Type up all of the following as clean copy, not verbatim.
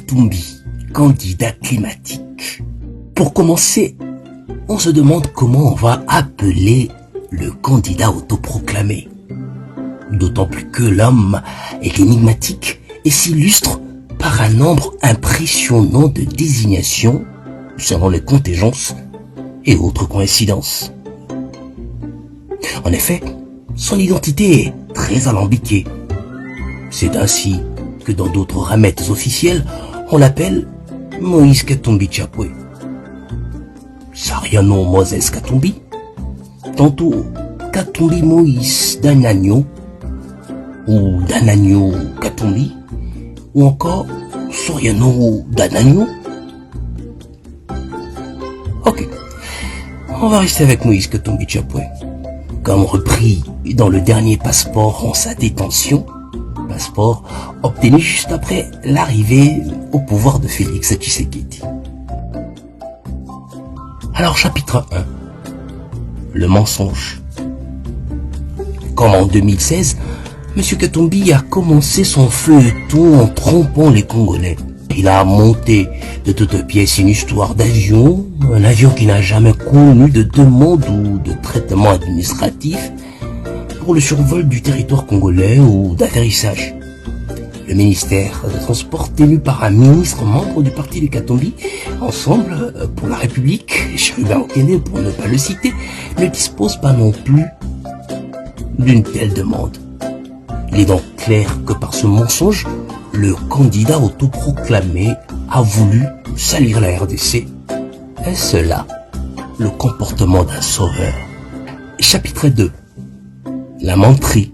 Katumbi, candidat climatique. Pour commencer, on se demande comment on va appeler le candidat autoproclamé. D'autant plus que l'homme est énigmatique et s'illustre par un nombre impressionnant de désignations selon les contingences et autres coïncidences. En effet, son identité est très alambiquée. C'est ainsi que dans d'autres ramettes officielles, on l'appelle Moïse Katumbi Chapwe, Sariano Moses Katumbi, tantôt Katumbi Moïse Danagno ou Danagno Katumbi, ou encore Soriano Danagno. Ok, on va rester avec Moïse Katumbi Chapwe, comme repris dans le dernier passeport en sa détention, passeport obtenu juste après l'arrivée au pouvoir de Félix Tshisekedi. Alors chapitre 1, le mensonge. Comme en 2016, M. Katumbi a commencé son feuilleton en trompant les Congolais. Il a monté de toutes pièces une histoire d'avion, un avion qui n'a jamais connu de demande ou de traitement administratif pour le survol du territoire congolais ou d'atterrissage. Le ministère des Transports, tenu par un ministre membre du parti de Katumbi, Ensemble pour la République, Chérubin Okene pour ne pas le citer, ne dispose pas non plus d'une telle demande. Il est donc clair que par ce mensonge, le candidat autoproclamé a voulu salir la RDC. Est-ce là le comportement d'un sauveur? Chapitre 2. La menterie.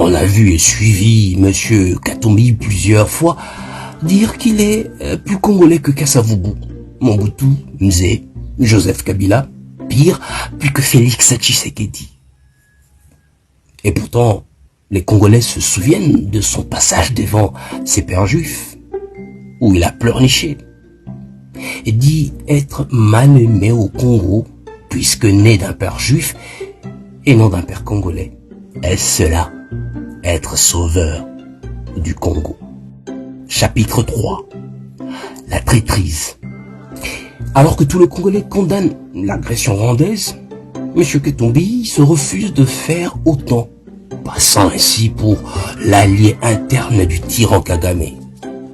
On a vu et suivi M. Katumbi plusieurs fois dire qu'il est plus congolais que Kasavubu, Mobutu, Mzee, Joseph Kabila, pire, plus que Félix Tshisekedi. Et pourtant, les Congolais se souviennent de son passage devant ses pères juifs, où il a pleurniché, et dit être mal aimé au Congo, puisque né d'un père juif et non d'un père congolais. Est-ce cela, être sauveur du Congo? Chapitre 3. La traîtrise. Alors que tous les Congolais condamnent l'agression rwandaise, M. Katumbi se refuse de faire autant, passant ainsi pour l'allié interne du tyran Kagame.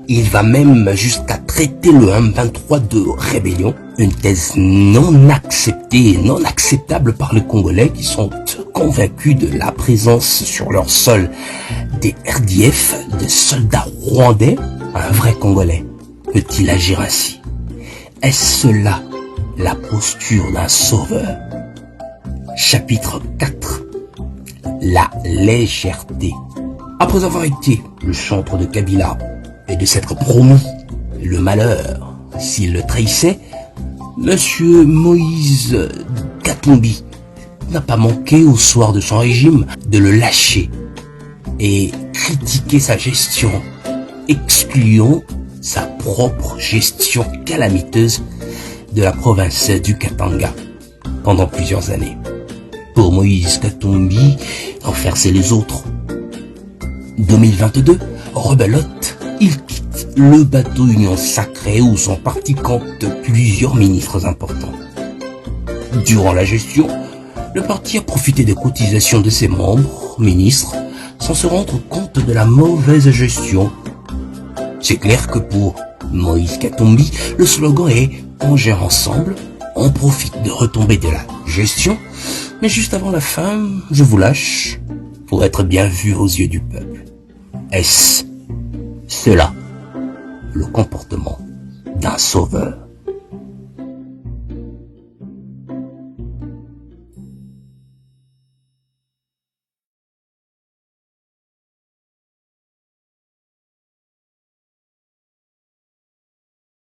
Il va même jusqu'à traiter le M23 de rébellion, une thèse non acceptée et non acceptable par les Congolais qui sont convaincus de la présence sur leur sol des RDF, des soldats rwandais. Un vrai Congolais peut-il agir ainsi? Est-ce là la posture d'un sauveur? Chapitre 4. La légèreté. Après avoir été le chantre de Kabila et de s'être promis le malheur s'il le trahissait, Monsieur Moïse Katumbi n'a pas manqué au soir de son régime de le lâcher et critiquer sa gestion, excluant sa propre gestion calamiteuse de la province du Katanga pendant plusieurs années. Pour Moïse Katumbi, en faire c'est les autres. 2022, rebelote, il quitte le bateau Union Sacrée où son parti compte plusieurs ministres importants. Durant la gestion, le parti a profité des cotisations de ses membres, ministres, sans se rendre compte de la mauvaise gestion. C'est clair que pour Moïse Katumbi, le slogan est « On gère ensemble, on profite de retombées de la gestion, mais juste avant la fin, je vous lâche pour être bien vu aux yeux du peuple ». Est-ce cela le comportement d'un sauveur?